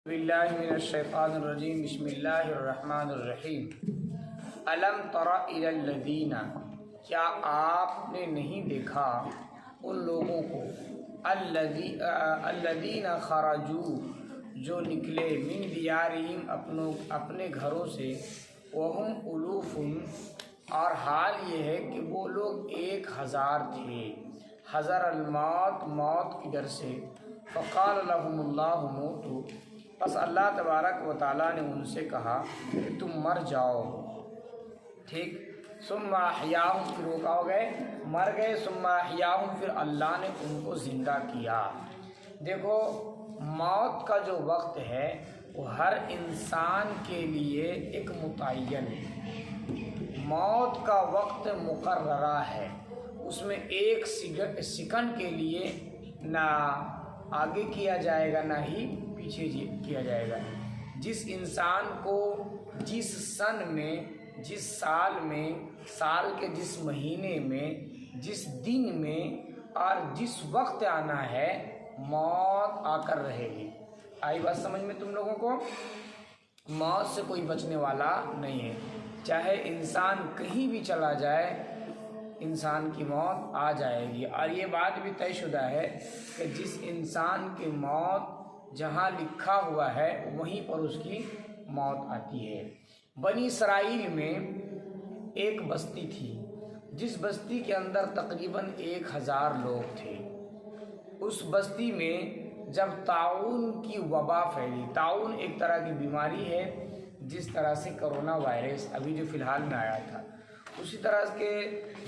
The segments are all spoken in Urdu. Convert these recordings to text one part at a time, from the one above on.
باللہ من الشیطان الرجیم بسم اللہ الرحمن الرحیم الم تر الی الذین، کیا آپ نے نہیں دیکھا ان لوگوں کو الذین خرجوا، جو نکلے من دیارہم اپنے گھروں سے، وہم الوف، اور حال یہ ہے کہ وہ لوگ 1000 تھے، حذر الموت، موت کی ڈر سے، فقال لهم اللہ موتوا، بس اللہ تبارک و تعالیٰ نے ان سے کہا کہ تم مر جاؤ، ٹھیک، ثم احیاہم، پھر وہ کیا ہو گئے، مر گئے، ثم احیاہم، پھر اللہ نے ان کو زندہ کیا۔ دیکھو، موت کا جو وقت ہے وہ ہر انسان کے لیے ایک متعین ہے، موت کا وقت مقررہ ہے، اس میں ایک سیکنڈ کے لیے نہ آگے کیا جائے گا نہ ہی پیچھے کیا جائے گا۔ جس انسان کو جس سن میں، جس سال میں، سال کے جس مہینے میں، جس دن میں اور جس وقت آنا ہے، موت آ کر رہے گی۔ آئی بات سمجھ میں تم لوگوں کو؟ موت سے کوئی بچنے والا نہیں ہے، چاہے انسان کہیں بھی چلا جائے، انسان کی موت آ جائے گی۔ اور یہ بات بھی طے شدہ ہے کہ جس انسان کی موت جہاں لکھا ہوا ہے وہیں پر اس کی موت آتی ہے۔ بنی اسرائیل میں ایک بستی تھی، جس بستی کے اندر تقریباً 1000 لوگ تھے۔ اس بستی میں جب طاعون کی وبا پھیلی، طاعون ایک طرح کی بیماری ہے، جس طرح سے کرونا وائرس ابھی جو فی الحال میں آیا تھا، اسی طرح کے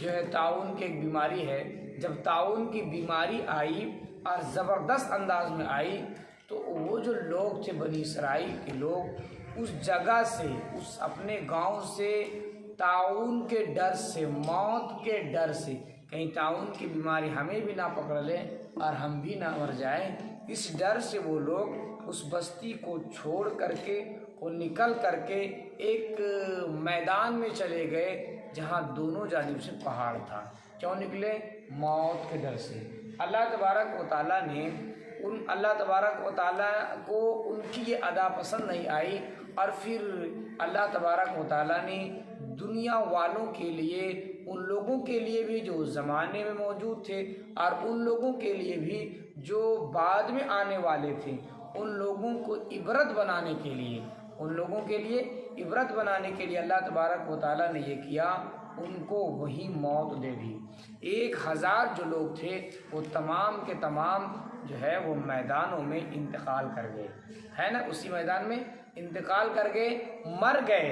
جو ہے طاعون کی ایک بیماری ہے۔ جب طاعون کی بیماری آئی اور زبردست انداز میں آئی تو وہ جو لوگ تھے، بنی اسرائیل کے لوگ، اس جگہ سے، اس اپنے گاؤں سے، طاعون کے ڈر سے، موت کے ڈر سے، کہیں طاعون کی بیماری ہمیں بھی نہ پکڑ لے اور ہم بھی نہ مر جائیں، اس ڈر سے وہ لوگ اس بستی کو چھوڑ کر کے، وہ نکل کر کے ایک میدان میں چلے گئے جہاں دونوں جانب سے پہاڑ تھا۔ کیوں نکلے؟ موت کے ڈر سے۔ اللہ تبارک و تعالیٰ کو ان کی یہ ادا پسند نہیں آئی، اور پھر اللہ تبارک و تعالیٰ نے دنیا والوں کے لیے، ان لوگوں کے لیے بھی جو اس زمانے میں موجود تھے اور ان لوگوں کے لیے بھی جو بعد میں آنے والے تھے، ان لوگوں کو عبرت بنانے کے لیے، اللہ تبارک و تعالیٰ نے یہ کیا، ان کو وہی موت دے دی۔ 1000 جو لوگ تھے وہ تمام کے تمام جو ہے وہ میدانوں میں انتقال کر گئے، ہے نا، اسی میدان میں انتقال کر گئے، مر گئے۔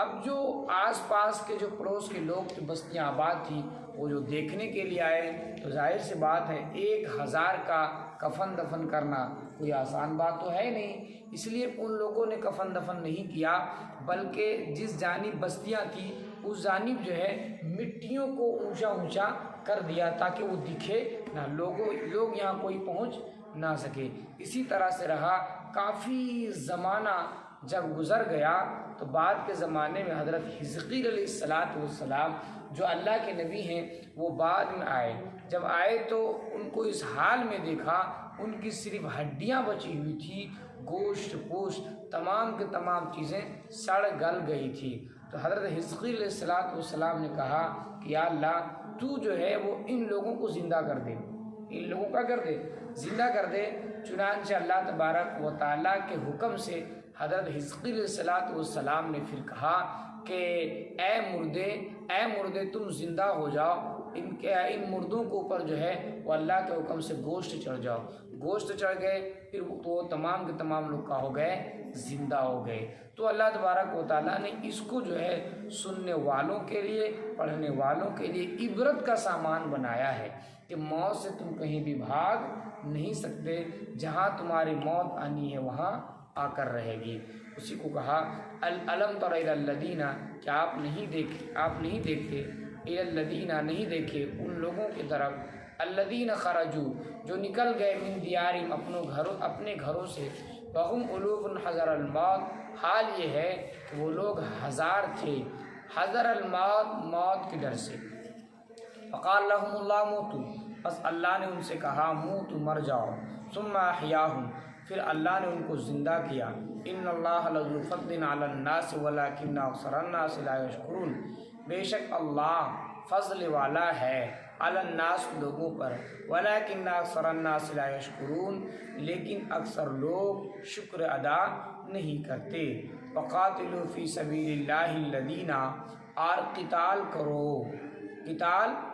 اب جو آس پاس کے جو پڑوس کے لوگ تھے، بستیاں آباد تھی، وہ جو دیکھنے کے لیے آئے، تو ظاہر سی بات ہے 1000 کا کفن دفن کرنا کوئی آسان بات تو ہے نہیں، اس لیے ان لوگوں نے کفن دفن نہیں کیا، بلکہ جس جانب بستیاں تھیں اس جانب جو ہے مٹیوں کو اونچا اونچا کر دیا تاکہ وہ دکھے نہ، لوگ یہاں کوئی پہنچ نہ سکے۔ اسی طرح سے رہا، کافی زمانہ جب گزر گیا تو بعد کے زمانے میں حضرت حزقیل علیہ السلام جو اللہ کے نبی ہیں، وہ بعد میں آئے۔ جب آئے تو ان کو اس حال میں دیکھا، ان کی صرف ہڈیاں بچی ہوئی تھی، گوشت پوشت تمام کے تمام چیزیں سڑ گل گئی تھی۔ تو حضرت حزقیل علیہ السلام نے کہا کہ یا اللہ، تو جو ہے وہ ان لوگوں کو زندہ کر دے، ان لوگوں کا کر دے، زندہ کر دے۔ چنانچہ اللہ تبارک و تعالیٰ کے حکم سے حضرت حزقیل علیہ السلام نے پھر کہا کہ اے مردے تم زندہ ہو جاؤ، ان مردوں کے اوپر جو ہے وہ اللہ کے حکم سے گوشت چڑھ جاؤ۔ گوشت چڑھ گئے، پھر وہ تمام کے تمام لوگ کا ہو گئے، زندہ ہو گئے۔ تو اللہ تبارک و تعالیٰ نے اس کو جو ہے سننے والوں کے لیے، پڑھنے والوں کے لیے عبرت کا سامان بنایا ہے کہ موت سے تم کہیں بھی بھاگ نہیں سکتے، جہاں تمہاری موت آنی ہے وہاں آ کر رہے گی۔ اسی کو کہا الم تر الی الذین، کیا آپ نہیں دیکھتے، الی الذین، نہیں دیکھے ان لوگوں کی طرف، الذین خرجوا، جو نکل گئے، من دیارہم، اپنے گھروں سے، وہم الوف حذر الموت، حال یہ ہے کہ وہ لوگ 1000 تھے، حذر الموت، موت کے ڈر سے، فقال لهم اللہ موتوا، بس اللہ نے ان سے کہا موتوا، مر جاؤ، ثم احیاہم، پھر اللہ نے ان کو زندہ کیا۔ ان اللہ لذو فضل علی الناس ولکن اکثر الناس لا یشکرون، بے شک اللہ فضل والا ہے علی الناس لوگوں پر، ولکن اکثر الناس لا یشکرون لیکن اکثر لوگ شکر ادا نہیں کرتے۔ وقاتلوا فی سبیل اللہ الذین، اور قتال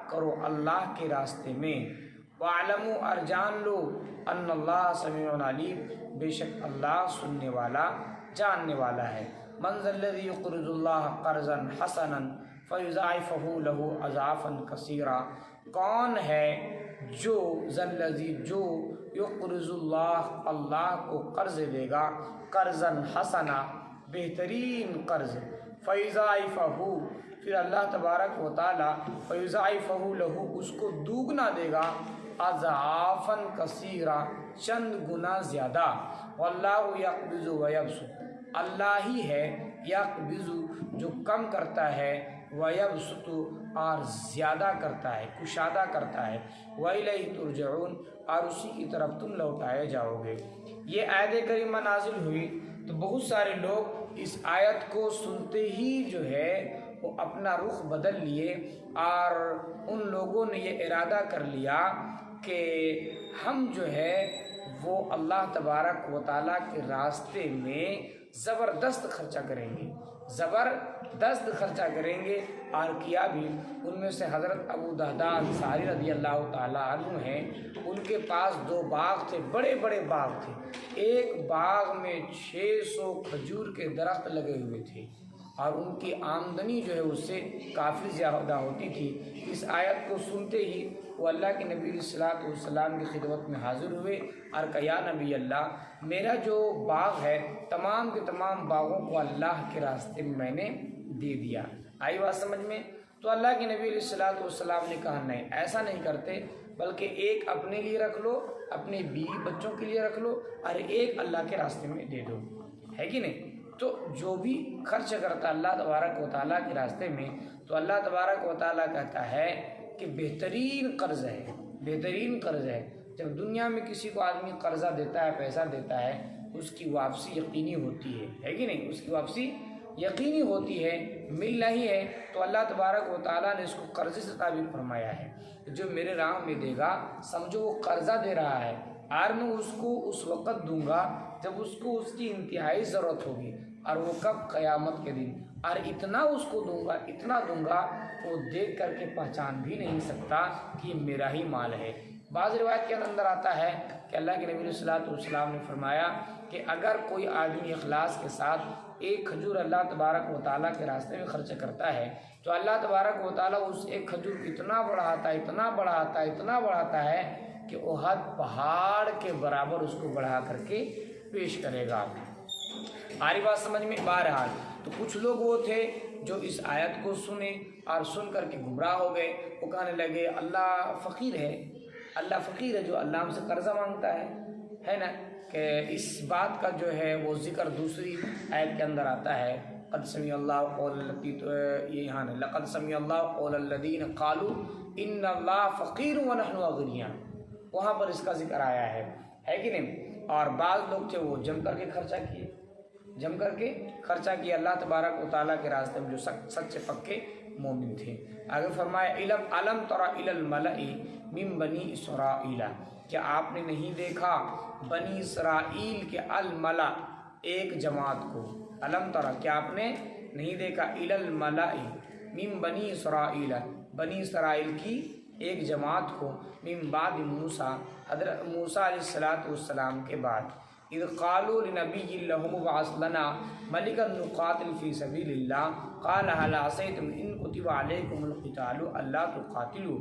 کرو اللہ کے راستے میں، وَاعْلَمُوا، اور جان لو، ان اللہ سمیع علیم، بے شک اللہ سننے والا جاننے والا ہے۔ من ذا الذی یقرض اللہ قرضا حسنا فیضاعفہ لہ اضعافا کثیرا، کون ہے جو ذا الذی، جو یقرض اللہ کو قرض دے گا، قرضا حسنا، بہترین قرض، فیضاعفہ، پھر اللہ تبارک و تعالیٰ فیضاعفہ لہ، اس کو دوگنا دے گا، اضعافا کثیرا، چند گنا زیادہ، واللہ یقبض ویبسط، اللہ ہی ہے یقبض، جو کم کرتا ہے، ویبسط، اور زیادہ کرتا ہے، کشادہ کرتا ہے، وإلیہ ترجعون، اور اسی کی طرف تم لوٹائے جاؤ گے۔ یہ آیت کریمہ نازل ہوئی تو بہت سارے لوگ اس آیت کو سنتے ہی جو ہے وہ اپنا رخ بدل لیے، اور ان لوگوں نے یہ ارادہ کر لیا کہ ہم جو ہے وہ اللہ تبارک و تعالیٰ کے راستے میں زبردست خرچہ کریں گے، زبردست خرچہ کریں گے، اور کیا بھی۔ ان میں سے حضرت ابو دہداء انصاری رضی اللہ تعالیٰ عنہ ہیں، ان کے پاس 2 باغ تھے، بڑے بڑے باغ تھے، ایک باغ میں 600 کھجور کے درخت لگے ہوئے تھے، اور ان کی آمدنی جو ہے اس سے کافی زیادہ ہوتی تھی۔ اس آیت کو سنتے ہی وہ اللہ کے نبی صلی اللہ علیہ وسلم کی خدمت میں حاضر ہوئے اور کہا، یا نبی اللہ، میرا جو باغ ہے تمام کے تمام باغوں کو اللہ کے راستے میں میں نے دے دیا۔ آئی بات سمجھ میں؟ تو اللہ کے نبی علیہ الصلوۃ والسلام نے کہا، نہیں ایسا نہیں کرتے، بلکہ ایک اپنے لیے رکھ لو، اپنے بیوی بچوں کے لیے رکھ لو، اور ایک اللہ کے راستے میں دے دو، ہے کہ نہیں؟ تو جو بھی خرچ کرتا اللہ تبارک و تعالیٰ کے راستے میں، تو اللہ تبارک و تعالیٰ کہتا ہے کہ بہترین قرض ہے، بہترین قرض ہے۔ جب دنیا میں کسی کو آدمی قرضہ دیتا ہے، پیسہ دیتا ہے، اس کی واپسی یقینی ہوتی ہے کہ نہیں؟ اس کی واپسی یقینی ہوتی ہے، مل رہی ہے، تو اللہ تبارک و تعالیٰ نے اس کو قرضے سے تعبیر فرمایا ہے۔ جو میرے راہ میں دے گا، سمجھو وہ قرضہ دے رہا ہے، اور میں اس کو اس وقت دوں گا جب اس کو اس کی انتہائی ضرورت ہوگی، اور وہ کب؟ قیامت کے دن، اور اتنا اس کو دوں گا، اتنا دوں گا، وہ دیکھ کر کے پہچان بھی نہیں سکتا کہ یہ میرا ہی مال ہے۔ بعض روایت کے اندر آتا ہے کہ اللہ کے نبی صلی اللہ علیہ وسلم نے فرمایا کہ اگر کوئی آدمی اخلاص کے ساتھ ایک کھجور اللہ تبارک و تعالیٰ کے راستے میں خرچ کرتا ہے، تو اللہ تبارک و تعالیٰ اس ایک کھجور اتنا بڑھاتا ہے، اتنا بڑھاتا ہے، اتنا بڑھاتا ہے کہ احد پہاڑ کے برابر اس کو بڑھا کر کے پیش کرے گا۔ ہماری بات سمجھ میں؟ بہرحال تو کچھ لوگ وہ تھے جو اس آیت کو سنے اور سن کر کے گمراہ ہو گئے، وہ کہنے لگے اللہ فقیر ہے، اللہ فقیر ہے جو اللہ ہم سے قرضہ مانگتا ہے نا؟ کہ اس بات کا جو ہے وہ ذکر دوسری آیت کے اندر آتا ہے، قد سمع اللہ قول التی، یہ یہاں ہے، لقد سمع اللہ قول الذین قالوا ان اللہ فقیر ونحن اغنیاء، وہاں پر اس کا ذکر آیا ہے کہ نہیں؟ اور بعض لوگ تھے وہ جم کر کے خرچہ کیے، جم کر کے خرچہ کیا اللہ تبارک و تعالیٰ کے راستے میں، جو سچے پکے مومن تھے۔ آگے فرمایا علم تر الی الملأ من بنی اسرائیل، کیا آپ نے نہیں دیکھا بنی اسرائیل کے الملأ، ایک جماعت کو؟ علم تر، کیا آپ نے نہیں دیکھا الی الملأ من بنی اسرائیل، بنی اسرائیل کی ایک جماعت کو، من بعد موسیٰ، حضرت موسیٰ علیہ السلام کے بعد، اذ قالوا لنبی لہم ابعث لنا ملکا نقاتل فی سبیل اللہ قال هل عصیتم ان کتب علیکم القتال الا تقاتلوا،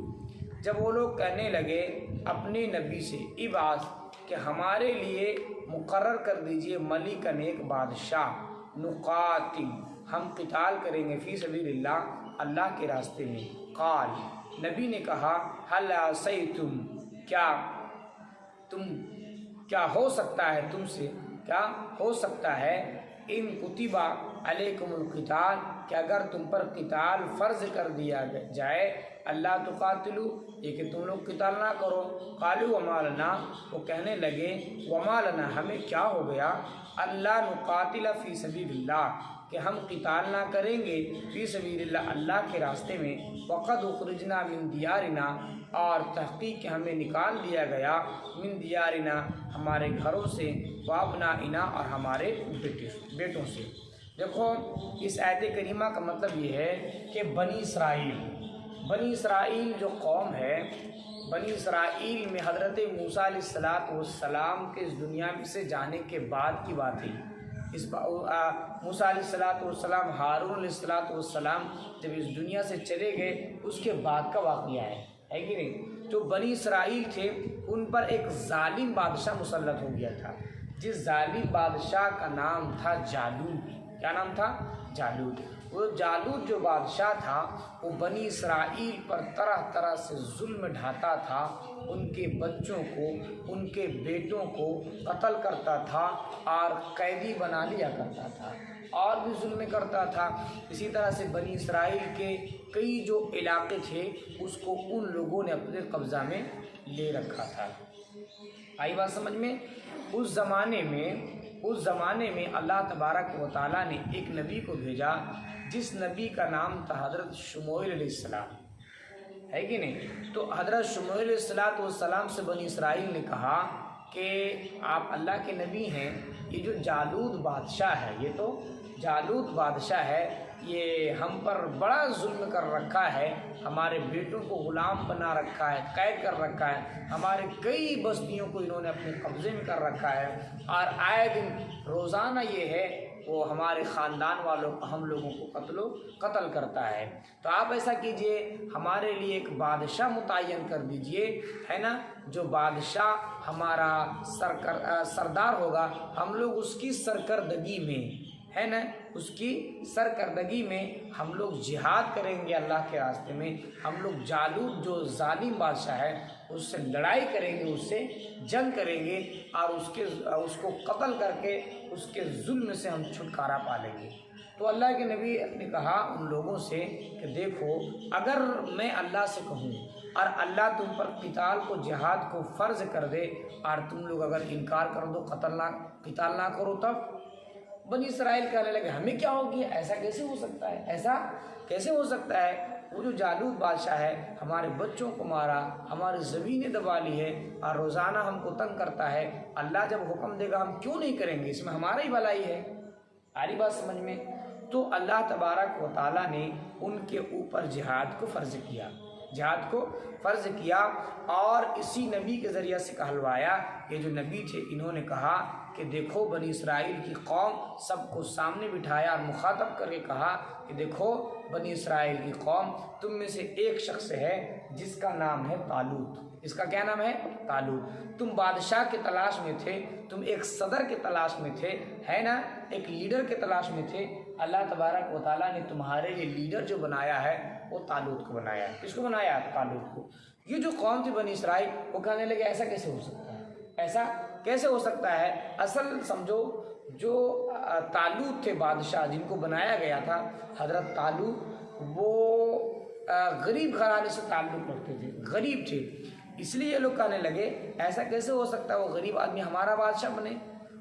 جب وہ لوگ کہنے لگے اپنے نبی سے، ابعث، کہ ہمارے لیے مقرر کر دیجئے ملکن، ایک بادشاہ، نقاتل، ہم قتال کریں گے، فی سبیل اللہ، اللہ کے راستے میں، قال، نبی نے کہا، هل عصیتم، کیا ہو سکتا ہے تم سے، کیا ہو سکتا ہے، ان کتبہ علیکم القتال، کہ اگر تم پر قتال فرض کر دیا جائے اللہ تقاتلو، یہ کہ تم لوگ قتال نہ کرو۔ قالوا وما لنا، وہ کہنے لگے وما لنا، ہمیں کیا ہو گیا، اللہ نقاتل فی سبیل اللہ، کہ ہم قتال نہ کریں گے فی سبیل اللہ، اللہ کے راستے میں، وقد اخرجنا من دیارنا، اور تحقیق کہ ہمیں نکال دیا گیا من دیارنا، ہمارے گھروں سے، وابنائنا، اور ہمارے بیٹوں سے۔ دیکھو اس آیت کریمہ کا مطلب یہ ہے کہ بنی اسرائیل جو قوم ہے، بنی اسرائیل میں حضرت موسیٰ علیہ السلام کے اس دنیا سے جانے کے بعد کی بات ہے۔ موسیٰ علیہ السلام، ہارون علیہ السلام جب اس دنیا سے چلے گئے اس کے بعد کا واقعہ ہے کہ نہیں؟ جو بنی اسرائیل تھے ان پر ایک ظالم بادشاہ مسلط ہو گیا تھا، جس ظالم بادشاہ کا نام تھا جالوت۔ کیا نام تھا؟ جالوت۔ وہ جالوت جو بادشاہ تھا وہ بنی اسرائیل پر طرح طرح سے ظلم ڈھاتا تھا، ان کے بچوں کو، ان کے بیٹوں کو قتل کرتا تھا اور قیدی بنا لیا کرتا تھا، اور بھی ظلم کرتا تھا۔ اسی طرح سے بنی اسرائیل کے کئی جو علاقے تھے اس کو ان لوگوں نے اپنے قبضہ میں لے رکھا تھا۔ آئی بات سمجھ میں؟ اس زمانے میں اللہ تبارک و تعالیٰ نے ایک نبی کو بھیجا جس نبی کا نام تھا حضرت شموئیل علیہ السلام، ہے کہ نہیں؟ تو حضرت شموئیل علیہ السلام سے بنی اسرائیل نے کہا کہ آپ اللہ کے نبی ہیں، یہ جو جالوت بادشاہ ہے، یہ تو جالوت بادشاہ ہے، یہ ہم پر بڑا ظلم کر رکھا ہے، ہمارے بیٹوں کو غلام بنا رکھا ہے، قید کر رکھا ہے، ہمارے کئی بستیوں کو انہوں نے اپنے قبضے میں کر رکھا ہے، اور آئے دن روزانہ یہ ہے وہ ہمارے خاندان والوں کو، ہم لوگوں کو قتل کرتا ہے۔ تو آپ ایسا کیجئے، ہمارے لیے ایک بادشاہ متعین کر دیجئے، ہے نا، جو بادشاہ ہمارا سردار ہوگا، ہم لوگ اس کی سرکردگی میں، ہے نا، اس کی سرکردگی میں ہم لوگ جہاد کریں گے اللہ کے راستے میں، ہم لوگ جالوت جو ظالم بادشاہ ہے اس سے لڑائی کریں گے، اس سے جنگ کریں گے، اور اس کو قتل کر کے اس کے ظلم سے ہم چھٹکارا پا لیں گے۔ تو اللہ کے نبی نے کہا ان لوگوں سے کہ دیکھو، اگر میں اللہ سے کہوں اور اللہ تم پر قتال کو، جہاد کو فرض کر دے، اور تم لوگ اگر انکار کر دو، قتال نہ کرو، تب بنی اسرائیل کہنے لگے ہمیں کیا ہو گیا، ایسا کیسے ہو سکتا ہے، ایسا کیسے ہو سکتا ہے، وہ جو جالوت بادشاہ ہے ہمارے بچوں کو مارا، ہماری زمینیں دبا لی ہے، اور روزانہ ہم کو تنگ کرتا ہے، اللہ جب حکم دے گا ہم کیوں نہیں کریں گے، اس میں ہمارا ہی بھلائی ہے۔ آری بات سمجھ میں؟ تو اللہ تبارک و تعالیٰ نے ان کے اوپر جہاد کو فرض کیا، اور اسی نبی کے ذریعہ سے کہلوایا۔ یہ جو نبی تھے انہوں نے کہا کہ دیکھو بنی اسرائیل کی قوم، سب کو سامنے بٹھایا اور مخاطب کر کے کہا کہ دیکھو بنی اسرائیل کی قوم، تم میں سے ایک شخص ہے جس کا نام ہے طالوت۔ اس کا کیا نام ہے؟ طالوت۔ تم بادشاہ کے تلاش میں تھے، تم ایک صدر کے تلاش میں تھے، ہے نا، ایک لیڈر کے تلاش میں تھے، اللہ تبارک و تعالیٰ نے تمہارے لیے لیڈر جو بنایا ہے وہ طالوت کو بنایا ہے۔ کس کو بنایا ہے؟ طالوت کو۔ یہ جو قوم تھی بنی اسرائیل، وہ کہنے لگے ایسا کیسے ہو سکتا ہے، ایسا کیسے ہو سکتا ہے؟ اصل سمجھو، جو طالوت تھے بادشاہ جن کو بنایا گیا تھا، حضرت طالوت، وہ غریب گھرانے سے تعلق رکھتے تھے، غریب تھے، اس لیے یہ لوگ کہنے لگے ایسا کیسے ہو سکتا ہے وہ غریب آدمی ہمارا بادشاہ بنے،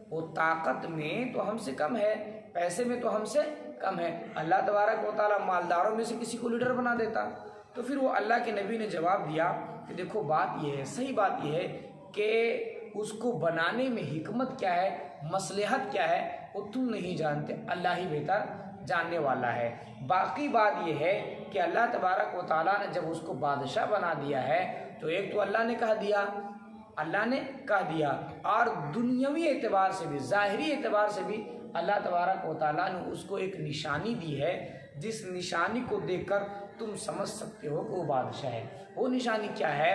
وہ طاقت میں تو ہم سے کم ہے، پیسے میں تو ہم سے کم ہے، اللہ تبارک و تعالیٰ مالداروں میں سے کسی کو لیڈر بنا دیتا۔ تو پھر وہ اللہ کے نبی نے جواب دیا کہ دیکھو بات یہ ہے، صحیح بات یہ ہے کہ اس کو بنانے میں حکمت کیا ہے، مصلحت کیا ہے، وہ تم نہیں جانتے، اللہ ہی بہتر جاننے والا ہے۔ باقی بات یہ ہے کہ اللہ تبارک و تعالیٰ نے جب اس کو بادشاہ بنا دیا ہے تو ایک تو اللہ نے کہہ دیا، اور دنیاوی اعتبار سے بھی، ظاہری اعتبار سے بھی اللہ تبارک و تعالیٰ نے اس کو ایک نشانی دی ہے، جس نشانی کو دیکھ کر تم سمجھ سکتے ہو کہ وہ بادشاہ ہے۔ وہ نشانی کیا ہے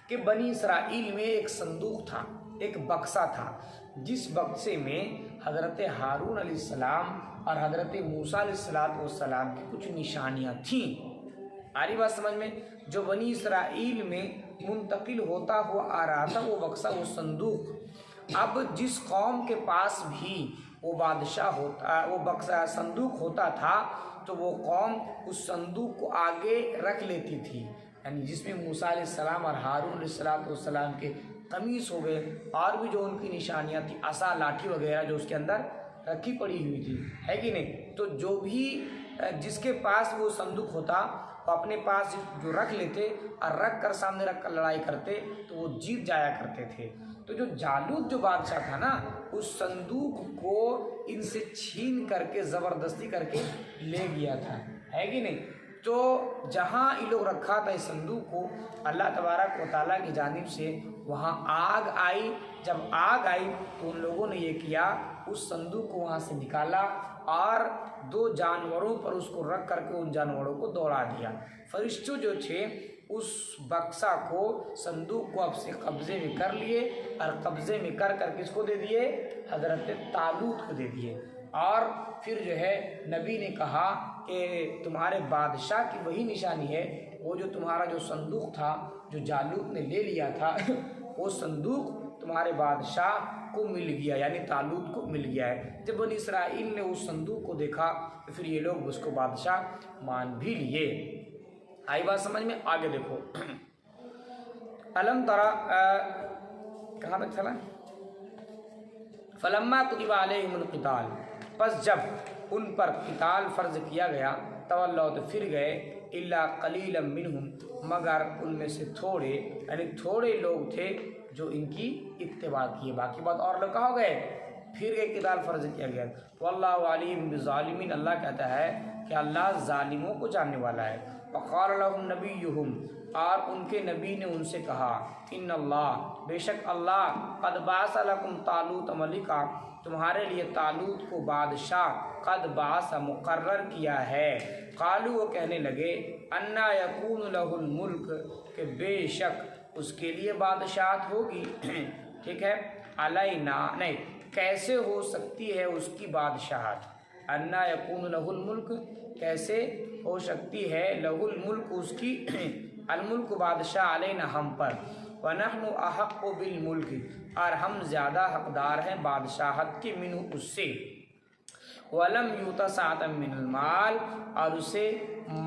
کہ بنی اسرائیل میں ایک صندوق تھا، ایک بکسا تھا، جس بکسے میں حضرت ہارون علیہ السلام اور حضرت موسیٰ علیہ السلام کی کچھ نشانیاں تھیں۔ آ رہی بات سمجھ میں؟ جو بنی اسرائیل میں منتقل ہوتا ہوا آ رہا تھا وہ بکسا، وہ صندوق، اب جس قوم کے پاس بھی وہ بادشاہ ہوتا، وہ بکسا صندوق ہوتا تھا، تو وہ قوم اس صندوق کو آگے رکھ لیتی تھی، یعنی جس میں موسیٰ علیہ السلام اور ہارون علیہ السلام کے قمیص ہو گئے، اور بھی جو ان کی نشانیاں تھیں، عصا لاٹھی وغیرہ جو اس کے اندر رکھی پڑی ہوئی تھی، ہے کہ نہیں؟ تو جو بھی جس کے پاس وہ صندوق ہوتا وہ اپنے پاس جو رکھ لیتے اور رکھ کر سامنے رکھ کر لڑائی کرتے تو وہ جیت جایا کرتے تھے۔ تو جو جالوت جو بادشاہ تھا نا، اس صندوق کو ان سے چھین کر کے زبردستی کر کے لے گیا تھا، ہے کہ نہیں؟ تو جہاں یہ لوگ رکھا تھا اس صندوق کو، اللہ تبارک و تعالیٰ کی جانب سے وہاں آگ آئی۔ جب آگ آئی تو ان لوگوں نے یہ کیا، اس صندوق کو وہاں سے نکالا اور 2 جانوروں پر اس کو رکھ کر کے ان جانوروں کو دوڑا دیا۔ فرشتوں جو تھے اس بکسا کو، صندوق کو اب سے قبضے میں کر لیے، اور قبضے میں کر کر کس کو دے دیے؟ حضرت طالوت کو دے دیے۔ اور پھر جو ہے نبی نے کہا کہ تمہارے بادشاہ کی وہی نشانی ہے، وہ جو تمہارا جو صندوق تھا جو جالوت نے لے لیا تھا وہ صندوق تمہارے بادشاہ کو مل گیا، یعنی طالوت کو مل گیا ہے۔ جب بنی اسرائیل نے اس صندوق کو دیکھا تو پھر یہ لوگ اس کو بادشاہ مان بھی لیے۔ آئی بات سمجھ میں؟ آگے دیکھو، علم ترا کہاں تک چلا؟ فلما کتب علیہم القتال، پس جب ان پر قتال فرض کیا گیا، تولوا تو پھر گئے، الا قلیلا منہم، مگر ان میں سے تھوڑے، یعنی تھوڑے لوگ تھے جو ان کی اتباع کیے، باقی بات اور لوگ کہاں گئے؟ پھر گئے، قتال فرض کیا گیا۔ واللہ علیم بالظالمین، اللہ کہتا ہے کہ اللہ ظالموں کو جاننے والا ہے۔ وقال لهم نبیہم، اور ان کے نبی نے ان سے کہا، ان اللہ، بے شک اللہ، قد بعث لکم طالوت ملکا، تمہارے لیے طالوت کو بادشاہ، قد بعث مقرر کیا ہے۔ قالوا، وہ کہنے لگے، انا یکون لہ الملک، کہ بے شک اس کے لیے بادشاہت ہوگی، ٹھیک ہے، علینا، نہیں، کیسے ہو سکتی ہے اس کی بادشاہت؟ انا یکون لہ الملک، کیسے ہو سکتی ہے، لہ الملک، اس کی، الملک بادشاہ، علینا ہم پر، ونحن احق بالملک، اور ہم زیادہ حقدار ہیں بادشاہت کے، منہ اس سے، ولم یؤت سعۃ من المال، اور اسے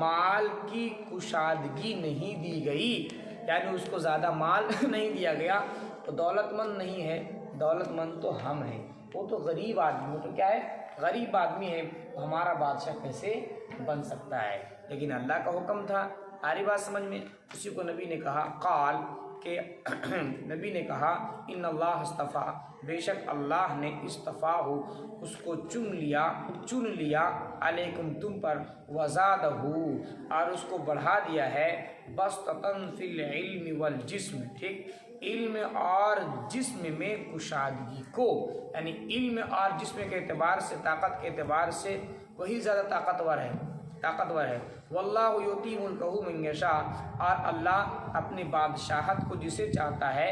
مال کی کشادگی نہیں دی گئی، یعنی اس کو زیادہ مال نہیں دیا گیا، تو دولت مند نہیں ہے، دولت مند تو ہم ہیں، وہ تو غریب آدمی، وہ تو کیا ہے؟ غریب آدمی ہے، ہمارا بادشاہ کیسے بن سکتا ہے؟ لیکن اللہ کا حکم تھا۔ آری بات سمجھ میں؟ اسی کو نبی نے کہا، قال، کہ نبی نے کہا، ان اللہ اصطفیٰ، بے شک اللہ نے اصطفیٰ ہو، اس کو چن لیا، علیکم، تم پر، وزادہ، اور اس کو بڑھا دیا ہے، بسطۃ فی العلم والجسم، ٹھیک، علم اور جسم میں کشادگی کو، یعنی علم اور جسم کے اعتبار سے، طاقت کے اعتبار سے وہی زیادہ طاقتور ہے۔ واللہ یؤتی ملکہ من یشاء، اور اللہ اپنی بادشاہت کو جسے چاہتا ہے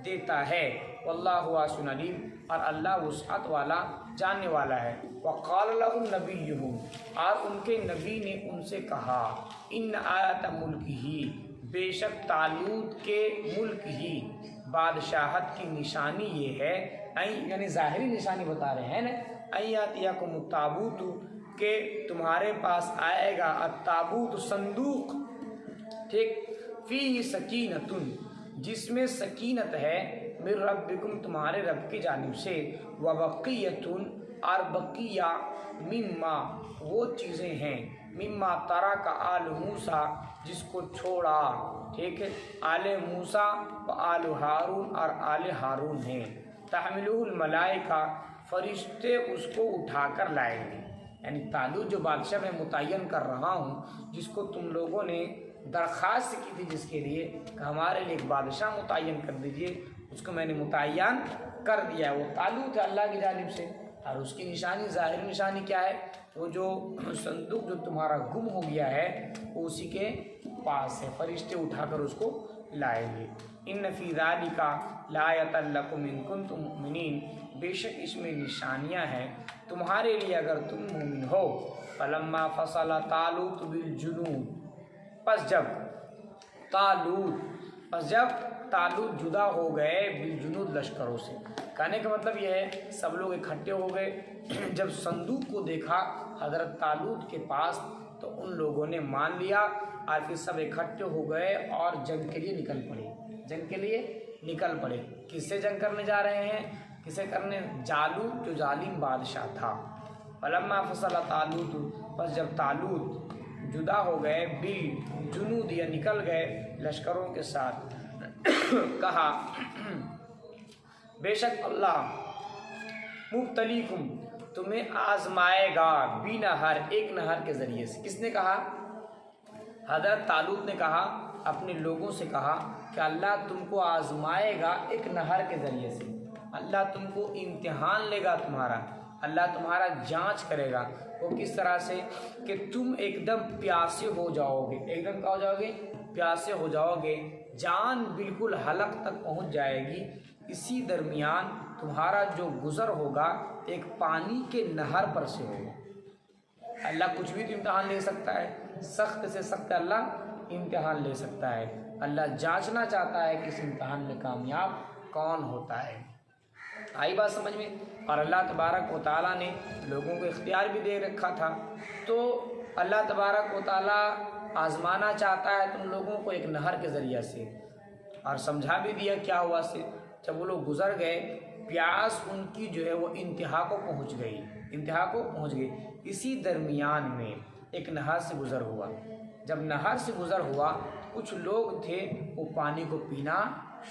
دیتا ہے، واللہ واسع علیم، اور اللہ وسعت والا، جاننے والا ہے۔ وقال لهم نبیہم، اور ان کے نبی نے ان سے کہا، ان آیت ملکہ، بے شک طالوت کے ملک ہی، بادشاہت کی نشانی یہ ہے، یعنی ظاہری نشانی بتا رہے ہیں نا، ایاتیکم التابوت، کہ تمہارے پاس آئے گا التابوت، صندوق، ٹھیک، فیہ سکینۃ، جس میں سکینت ہے، من ربکم، تمہارے رب کی جانب سے، وبقیۃ، اور بقیہ، مما، وہ چیزیں ہیں، مما ترک آل موسیٰ، جس کو چھوڑا، ٹھیک ہے، آل موسیٰ و آل ہارون، اور آل ہارون ہیں، تحملہ الملائکہ، فرشتے اس کو اٹھا کر لائیں گے، یعنی طالوت جو بادشاہ میں متعین کر رہا ہوں، جس کو تم لوگوں نے درخواست کی تھی، جس کے لیے کہ ہمارے لیے ایک بادشاہ متعین کر دیجئے، اس کو میں نے متعین کر دیا ہے، وہ طالوت ہے اللہ کی جانب سے، اور اس کی نشانی، ظاہری نشانی کیا ہے؟ وہ جو صندوق جو تمہارا گم ہو گیا ہے وہ اسی کے پاس ہے، فرشتے اٹھا کر اس کو لائیں گے۔ ان فی ذالک لآیۃ لکم ان کنتم مؤمنین، بے شک اس میں نشانیاں ہیں تمہارے لیے اگر تم مومن ہو۔ فلما فصل طالوت بالجنود، پس جب طالوت جدا ہو گئے، بالجنود، لشکروں سے، کہنے کا مطلب یہ ہے سب لوگ اکٹھے ہو گئے۔ جب صندوق کو دیکھا حضرت طالوت کے پاس تو ان لوگوں نے مان لیا اور پھر سب اکٹھے ہو گئے اور جنگ کے لیے نکل پڑے، جنگ کے لیے نکل پڑے۔ کس سے جنگ کرنے جا رہے ہیں؟ کسے کرنے؟ جالوت جو ظالم بادشاہ تھا۔ فلما فصل طالوت، بس جب طالوت جدا ہو گئے، بالجنود یا نکل گئے لشکروں کے ساتھ، کہا بے شک اللہ مبتلیکم تمہیں آزمائے گا بنہر، ایک نہر کے ذریعے سے۔ کس نے کہا؟ حضرت طالوت نے کہا، اپنے لوگوں سے کہا کہ اللہ تم کو آزمائے گا ایک نہر کے ذریعے سے، اللہ تم کو امتحان لے گا تمہارا، اللہ تمہارا جانچ کرے گا۔ وہ کس طرح سے کہ تم ایک دم پیاسے ہو جاؤ گے، ایک دم کیا ہو جاؤ گے؟ پیاسے ہو جاؤ گے، جان بالکل حلق تک پہنچ جائے گی۔ اسی درمیان تمہارا جو گزر ہوگا ایک پانی کے نہر پر سے ہوگا۔ اللہ کچھ بھی تو امتحان لے سکتا ہے، سخت سے سخت اللہ امتحان لے سکتا ہے۔ اللہ جانچنا چاہتا ہے کہ اس امتحان میں کامیاب کون ہوتا ہے۔ آئی بات سمجھ میں؟ اور اللہ تبارک و تعالیٰ نے لوگوں کو اختیار بھی دے رکھا تھا، تو اللہ تبارک و تعالیٰ آزمانا چاہتا ہے تم لوگوں کو ایک نہر کے ذریعے سے، اور سمجھا بھی دیا کیا ہوا سے۔ جب وہ لوگ گزر گئے، پیاس ان کی جو ہے وہ انتہا کو پہنچ گئی، انتہا کو پہنچ گئی۔ اسی درمیان میں ایک نہر سے گزر ہوا۔ جب نہر سے گزر ہوا، کچھ لوگ تھے وہ پانی کو پینا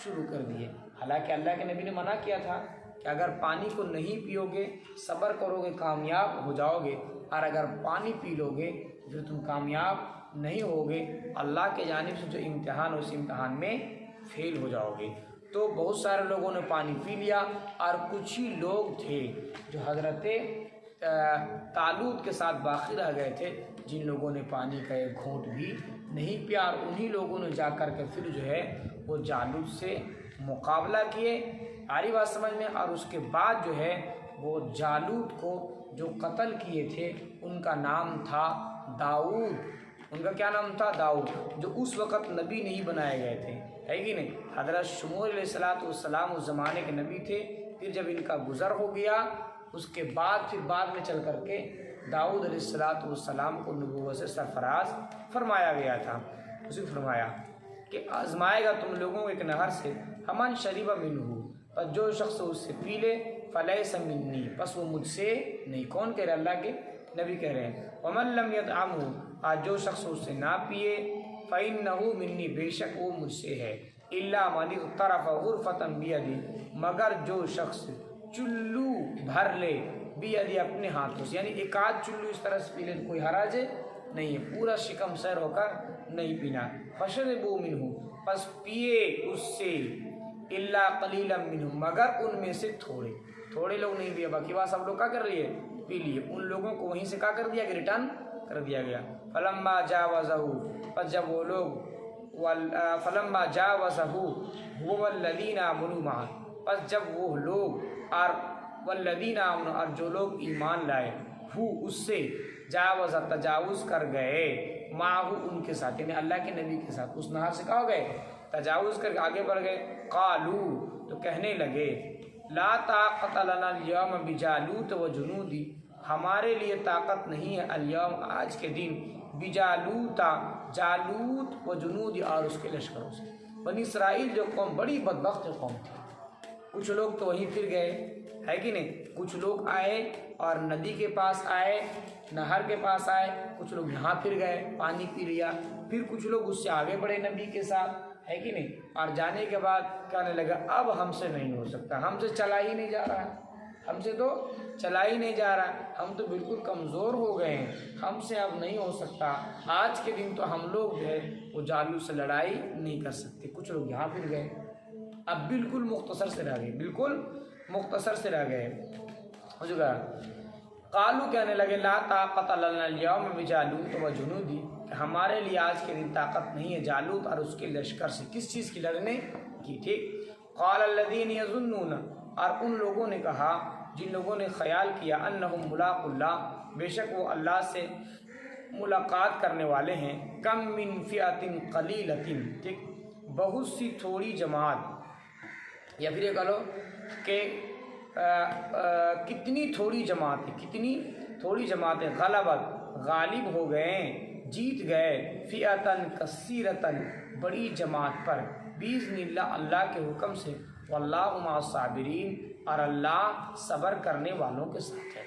شروع کر دیے، حالانکہ اللہ کے نبی نے منع کیا تھا کہ اگر پانی کو نہیں پیو گے، صبر کرو گے، کامیاب ہو جاؤ گے، اور اگر پانی پی لو گے جو تم کامیاب نہیں ہوگے، اللہ کے جانب سے جو امتحان ہو اس امتحان میں فیل ہو جاؤ گے۔ تو بہت سارے لوگوں نے پانی پی لیا، اور کچھ ہی لوگ تھے جو حضرت طالوت کے ساتھ باقی رہ گئے تھے، جن لوگوں نے پانی کا ایک گھونٹ بھی نہیں پیا، اور انہی لوگوں نے جا کر کے پھر جو ہے وہ جالوت سے مقابلہ کیے۔ آری بات سمجھ میں؟ اور اس کے بعد جو ہے وہ جالوت کو جو قتل کیے تھے ان کا نام تھا داؤد۔ ان کا کیا نام تھا؟ داؤد، جو اس وقت نبی نہیں بنائے گئے تھے، ہے کہ نہیں؟ حضرت شموئیل علیہ السلام اس زمانے کے نبی تھے، پھر جب ان کا گزر ہو گیا اس کے بعد پھر بعد میں چل کر کے داؤد علیہ السلام کو نبوت سے سرفراز فرمایا گیا تھا۔ اسی فرمایا کہ آزمائے گا تم لوگوں کو ایک نہر سے، ہمن شریب منہ، پس جو شخص اس سے پی لے، فلیس منی، پس وہ مجھ سے نہیں۔ کون کہہ رہے؟ اللہ کے نبی کہہ رہے ہیں۔ ومن لم یطعمہ، آج جو شخص اس سے نہ پیے، فإنہ منی، بے شک وہ مجھ سے ہے۔ الا من اغترف غرفۃ بیدی، مگر جو شخص چلو بھر لے بیدی، اپنے ہاتھوں سے، یعنی ایک آدھ چلو اس طرح سے پی لے، کوئی حرج نہیں ہے، پورا شکم سیر ہو کر نہیں پینا۔ فشربوا منہ، پس پیے اس سے، الا قلیلا منہم، مگر ان میں سے تھوڑے، تھوڑے لوگ نہیں پیے، باقی بات سب لوگ کیا کر رہی ہے؟ پی لیے۔ ان لوگوں کو وہیں سے کیا کر دیا گیا؟ ریٹرن کر دیا گیا۔ فلما جاوزہ، پس جب وہ لوگ فلما جاوزہ هو والذین آمنوا معه، پس جب وہ لوگ اور والذین آمنوا، اور جو لوگ ایمان لائے، ہو اس سے، جاوزہ تجاوز کر گئے، معه ان کے ساتھ، یعنی اللہ کے نبی کے ساتھ، اس نہر سے کہا ہو گئے، تجاوز کر کے آگے بڑھ گئے۔ قالو، تو کہنے لگے، لا طاقت لنا اليوم بجالوت وجنودی، ہمارے لیے طاقت نہیں ہے الیوم، آج کے دن، بجالوت، جالوت و جنودی، اور اس کے لشکروں سے۔ بنی اسرائیل جو قوم بڑی بدبخت قوم تھی، کچھ لوگ تو وہیں پھر گئے، ہے کہ نہیں؟ کچھ لوگ آئے اور ندی کے پاس آئے، نہر کے پاس آئے، کچھ لوگ یہاں پھر گئے، پانی پی لیا، پھر کچھ لوگ اس سے آگے بڑھے نبی کے ساتھ، ہے کہ نہیں؟ اور جانے کے بعد کہنے لگا اب ہم سے نہیں ہو سکتا، ہم سے چلا ہی نہیں جا رہا ہے، ہم سے تو چلا ہی نہیں جا رہا، ہم تو بالکل کمزور ہو گئے ہیں، ہم سے اب نہیں ہو سکتا، آج کے دن تو ہم لوگ جو ہے وہ جالوت سے لڑائی نہیں کر سکتے۔ کچھ لوگ یہاں پھر گئے، اب بالکل مختصر سے رہ گئے، بالکل مختصر سے رہ گئے۔ قالو، کہنے لگے، لا طاقت لنا اليوم بجالوت وجنودی، کہ ہمارے لیے آج کے دن طاقت نہیں ہے جالوت اور اس کے لشکر سے۔ کس چیز کی؟ لڑنے کی، ٹھیک۔ قال الذین یظنون، اور ان لوگوں نے کہا جن لوگوں نے خیال کیا، انہم ملاق اللہ، بے شک وہ اللہ سے ملاقات کرنے والے ہیں، کم من فئۃ قلیلۃ، ٹھیک، بہت سی تھوڑی جماعت، یا پھر یہ کہہ لو کہ کتنی تھوڑی جماعتیں غلبت غالب ہو گئے، جیت گئے، فئتن کثیرتن بڑی جماعت پر، باذن اللہ اللہ کے حکم سے، واللہ مع الصابرین اور اللہ صبر کرنے والوں کے ساتھ ہے۔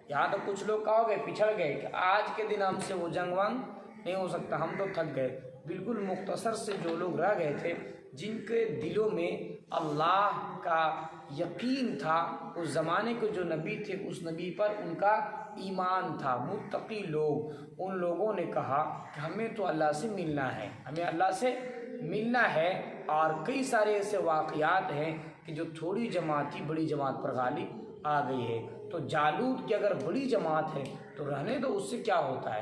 یہاں تو کچھ لوگ کہو گے پچھڑ گئے کہ آج کے دن ہم سے وہ جنگ ونگ نہیں ہو سکتا، ہم تو تھک گئے۔ بالکل مختصر سے جو لوگ رہ گئے تھے، جن کے دلوں میں اللہ کا یقین تھا، اس زمانے کے جو نبی تھے اس نبی پر ان کا ایمان تھا، متقی لوگ، ان لوگوں نے کہا کہ ہمیں تو اللہ سے ملنا ہے، ہمیں اللہ سے ملنا ہے۔ اور کئی سارے ایسے واقعات ہیں کہ جو تھوڑی جماعت تھی بڑی جماعت پر غالب آ گئی ہے۔ تو جالوت کی اگر بڑی جماعت ہے تو رہنے دو، اس سے کیا ہوتا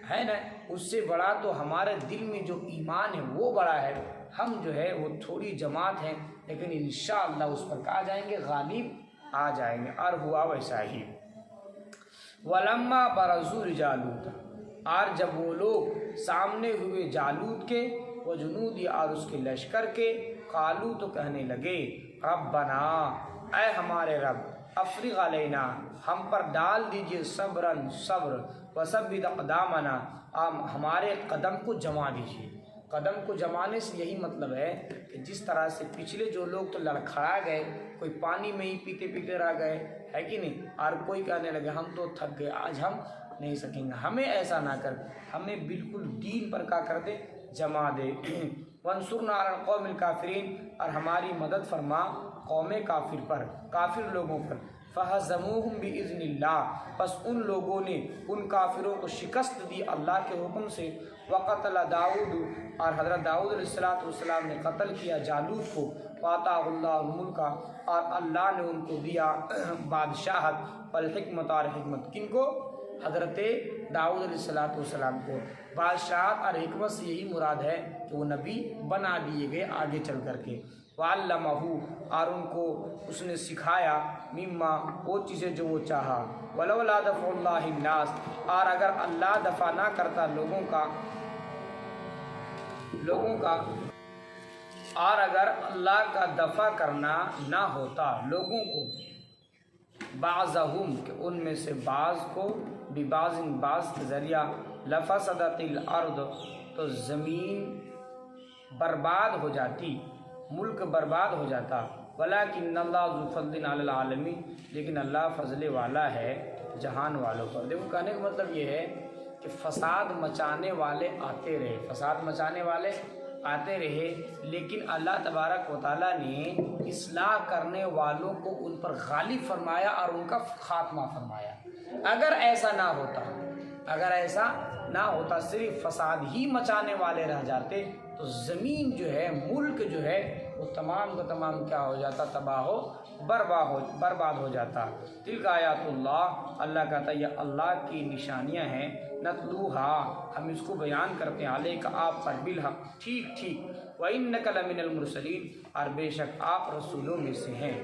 ہے نا، اس سے بڑا تو ہمارے دل میں جو ایمان ہے وہ بڑا ہے۔ ہم جو ہے وہ تھوڑی جماعت ہیں لیکن انشاءاللہ اس پر کہا جائیں گے، غالب آ جائیں گے۔ اور ہوا ویسا ہی۔ وَلَمَّا بَرَزُوا لِجَالُوتَ، اور جب وہ لوگ سامنے ہوئے جالوت کے، وجنودی اور اس کے لشکر کے، قالوا تو کہنے لگے، ربنا اے ہمارے رب، افرغ علینا ہم پر ڈال دیجئے صبراً صبر، وثبت اقدامنا ہمارے قدم کو جما دیجئے۔ قدم کو جمانے سے یہی مطلب ہے کہ جس طرح سے پچھلے جو لوگ تو لڑکھڑا گئے، کوئی پانی میں ہی پیتے پیتے رہ گئے، ہے کہ نہیں، اور کوئی کہنے لگے ہم تو تھک گئے، آج ہم نہیں سکیں گے، ہمیں ایسا نہ کر، ہمیں بالکل دین پر کیا کر دے، جما دے۔ وانصرنا علی القوم الکافرین، اور ہماری مدد فرما قوم کافر پر، کافر لوگوں پر۔ فہزموہم باذن اللہ، پس ان لوگوں نے ان کافروں کو شکست دی اللہ کے حکم سے۔ وقتل داؤد، اور حضرت داؤد علیہ السلام نے قتل کیا جالوت کو۔ وآتاہ اللہ الملک، اور اللہ نے ان کو دیا بادشاہت، والحکمت اور حکمت، کن کو؟ حضرت داؤد علیہ السلام کو۔ بادشاہت اور حکمت سے یہی مراد ہے کہ وہ نبی بنا دیے گئے آگے چل کر کے۔ وعلمہ، اور ان کو اس نے سکھایا، مما وہ چیزیں جو وہ چاہا۔ ولولا دفع اللہ الناس، اور اگر اللہ دفع نہ کرتا لوگوں کا، اور اگر اللہ کا دفع کرنا نہ ہوتا لوگوں کو، بعضہم کہ ان میں سے بعض کو، ببعض بعض کے ذریعہ، لفسدت الارض تو زمین برباد ہو جاتی، ملک برباد ہو جاتا۔ ولکن اللہ ذو فضل علی العالمین، لیکن اللہ فضل والا ہے جہان والوں پر۔ دیکھو کہنے کا مطلب یہ ہے کہ فساد مچانے والے آتے رہے، فساد مچانے والے آتے رہے، لیکن اللہ تبارک و تعالیٰ نے اصلاح کرنے والوں کو ان پر غالب فرمایا اور ان کا خاتمہ فرمایا۔ اگر ایسا نہ ہوتا، صرف فساد ہی مچانے والے رہ جاتے تو زمین جو ہے، ملک جو ہے، وہ تمام کا تمام کیا ہو جاتا، تباہ و برباد ہو جاتا۔ تلک آیات اللہ، اللہ کہتا ہے یہ اللہ کی نشانیاں ہیں، نتلوہا ہم اس کو بیان کرتے ہیں، علیک آپ پر، بالحق ٹھیک ٹھیک، وَإِنَّكَ لَمِنَ الْمُرْسَلِينَ اور بے شک آپ رسولوں میں سے ہیں۔